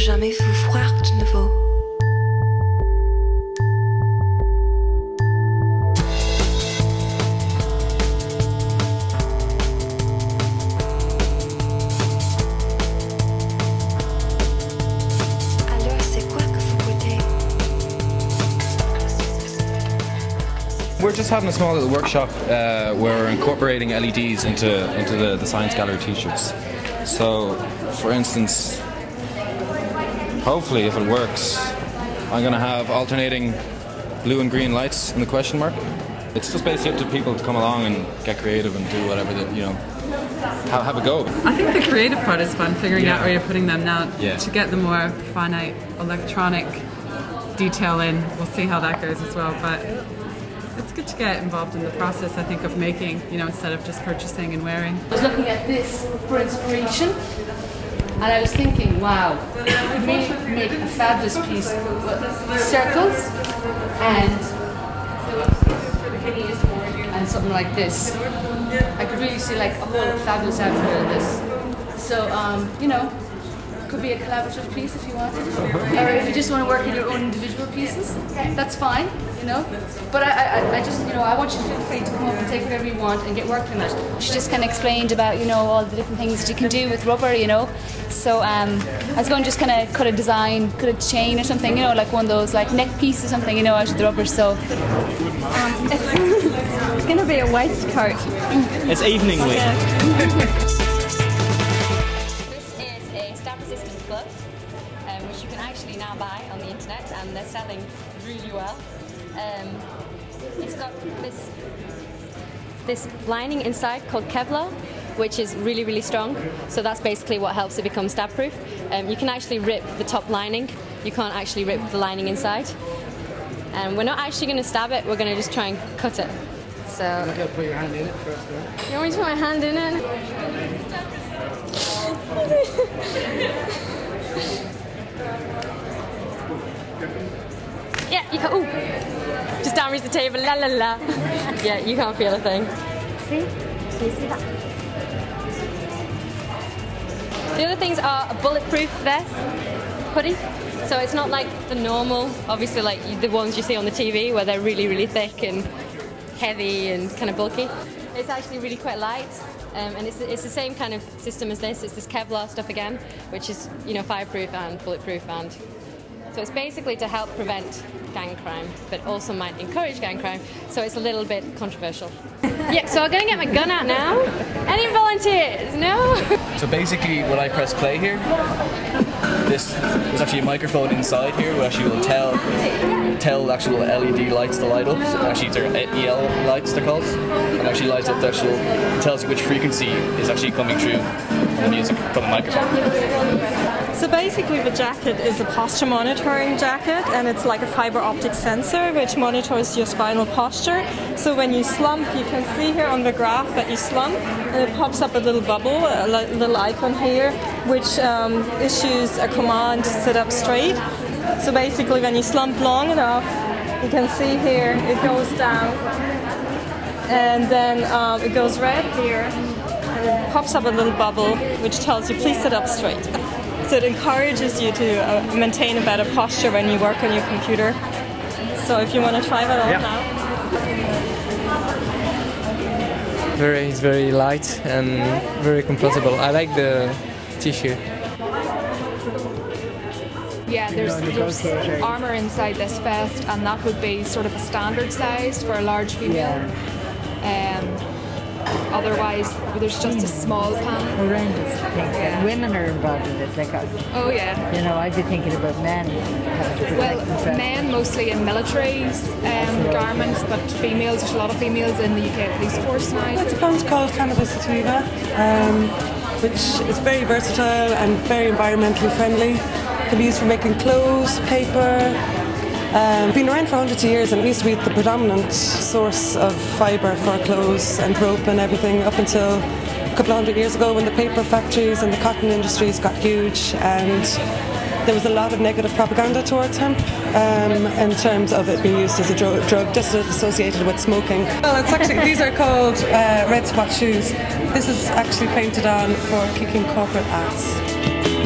jamais vous voir de nouveau. Alors, c'est quoi que vous goûtez? We're just having a small little workshop where we're incorporating LEDs into the Science Gallery t-shirts. So, for instance, hopefully if it works, I'm going to have alternating blue and green lights in the question mark. It's just basically up to people to come along and get creative and do whatever that, you know, have a go. I think the creative part is fun, figuring out where you're putting them now. Yeah. To get the more finite electronic detail in, we'll see how that goes as well. But it's good to get involved in the process, I think, of making, you know, instead of just purchasing and wearing. I was looking at this for inspiration, and I was thinking, wow, we could really make a fabulous piece with circles and something like this. I could really see like a whole fabulous outfit in this. So, you know, could be a collaborative piece if you wanted, or if you just want to work in your own individual pieces, that's fine, you know. But I just, you know, I want you to feel free to come up and take whatever you want and get working on it. She just kind of explained about, you know, all the different things that you can do with rubber, you know. So I was going to just kind of cut a chain or something, you know, like one of those like neck piece or something, you know, out of the rubber. So it's going to be a waistcoat. It's evening wear. Which you can actually now buy on the internet, and they're selling really well. It's got this lining inside called Kevlar, which is really, really strong. So that's basically what helps it become stab proof. You can actually rip the top lining. You can't actually rip the lining inside. And we're not actually going to stab it, we're going to just try and cut it. So You gotta put your hand in it first, right? You want me to put my hand in it? Yeah, you can't. Ooh, just damage the table. La la la. Yeah, you can't feel a thing. See? So you see that? The other things are a bulletproof vest, hoodie. So it's not like the normal, obviously, like the ones you see on the TV where they're really, really thick and heavy and kind of bulky. It's actually really quite light. And it's the same kind of system as this. It's this Kevlar stuff again, which is, you know, fireproof and bulletproof, and so it's basically to help prevent gang crime, but also might encourage gang crime. So it's a little bit controversial. Yeah, so I'm going to get my gun out now. Any volunteers? No? So basically, when I press play here, there's actually a microphone inside here who actually will tell the actual LED lights to light up. So actually, they're EL lights, they're called, and actually lights up the actual, tells you which frequency is actually coming through from the music from the microphone. So basically the jacket is a posture monitoring jacket, and it's like a fiber optic sensor which monitors your spinal posture. So when you slump, you can see here on the graph that you slump, and it pops up a little bubble, a little icon here, which issues a command to sit up straight. So basically when you slump long enough, you can see here it goes down, and then it goes red here, and it pops up a little bubble which tells you please sit up straight. So it encourages you to maintain a better posture when you work on your computer. So if you want to try that on now. It's very light and very comfortable. I like the t-shirt. Yeah, there's armour inside this vest, and that would be sort of a standard size for a large female. Otherwise, there's just a small pan. Horrendous thing. Women are involved in this, like, oh yeah. You know, I'd be thinking about men having to protect themselves. Men mostly in military garments, but females, there's a lot of females in the UK police force now. It's a plant called cannabis sativa, which is very versatile and very environmentally friendly. It can be used for making clothes, paper. Been around for hundreds of years, and it used to be the predominant source of fibre for clothes and rope and everything up until a couple of hundred years ago, when the paper factories and the cotton industries got huge, and there was a lot of negative propaganda towards hemp in terms of it being used as a drug just associated with smoking. Well, it's actually, these are called red spot shoes. This is actually painted on for kicking corporate ass.